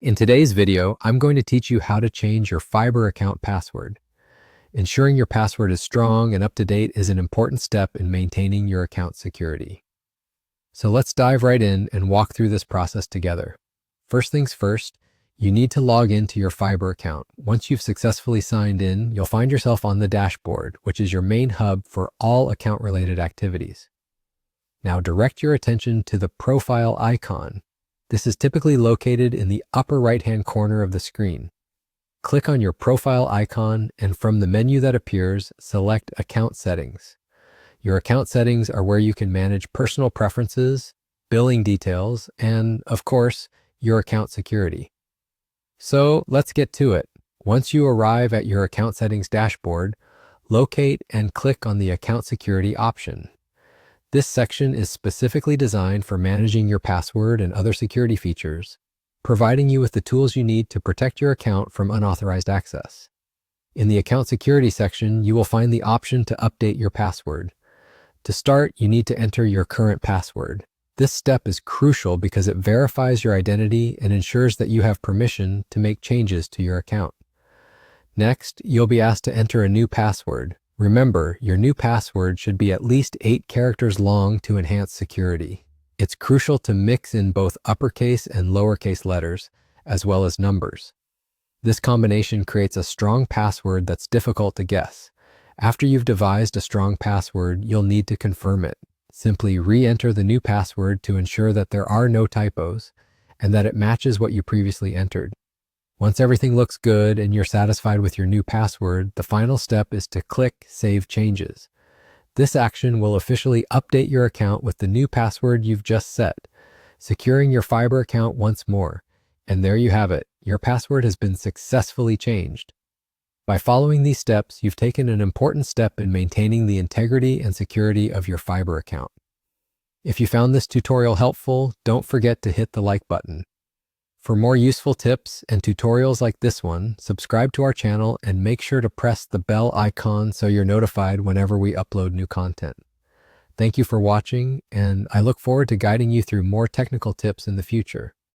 In today's video, I'm going to teach you how to change your Fiverr account password. Ensuring your password is strong and up to date is an important step in maintaining your account security. So let's dive right in and walk through this process together. First things first, you need to log into your Fiverr account. Once you've successfully signed in, you'll find yourself on the dashboard, which is your main hub for all account-related activities. Now direct your attention to the profile icon. This is typically located in the upper right-hand corner of the screen. Click on your profile icon, and from the menu that appears, select Account Settings. Your account settings are where you can manage personal preferences, billing details, and, of course, your account security. So let's get to it. Once you arrive at your account settings dashboard, locate and click on the Account Security option. This section is specifically designed for managing your password and other security features, providing you with the tools you need to protect your account from unauthorized access. In the Account Security section, you will find the option to update your password. To start, you need to enter your current password. This step is crucial because it verifies your identity and ensures that you have permission to make changes to your account. Next, you'll be asked to enter a new password. Remember, your new password should be at least 8 characters long to enhance security. It's crucial to mix in both uppercase and lowercase letters, as well as numbers. This combination creates a strong password that's difficult to guess. After you've devised a strong password, you'll need to confirm it. Simply re-enter the new password to ensure that there are no typos and that it matches what you previously entered. Once everything looks good and you're satisfied with your new password, the final step is to click Save Changes. This action will officially update your account with the new password you've just set, securing your Fiverr account once more. And there you have it. Your password has been successfully changed. By following these steps, you've taken an important step in maintaining the integrity and security of your Fiverr account. If you found this tutorial helpful, don't forget to hit the like button. For more useful tips and tutorials like this one, subscribe to our channel and make sure to press the bell icon so you're notified whenever we upload new content. Thank you for watching, and I look forward to guiding you through more technical tips in the future.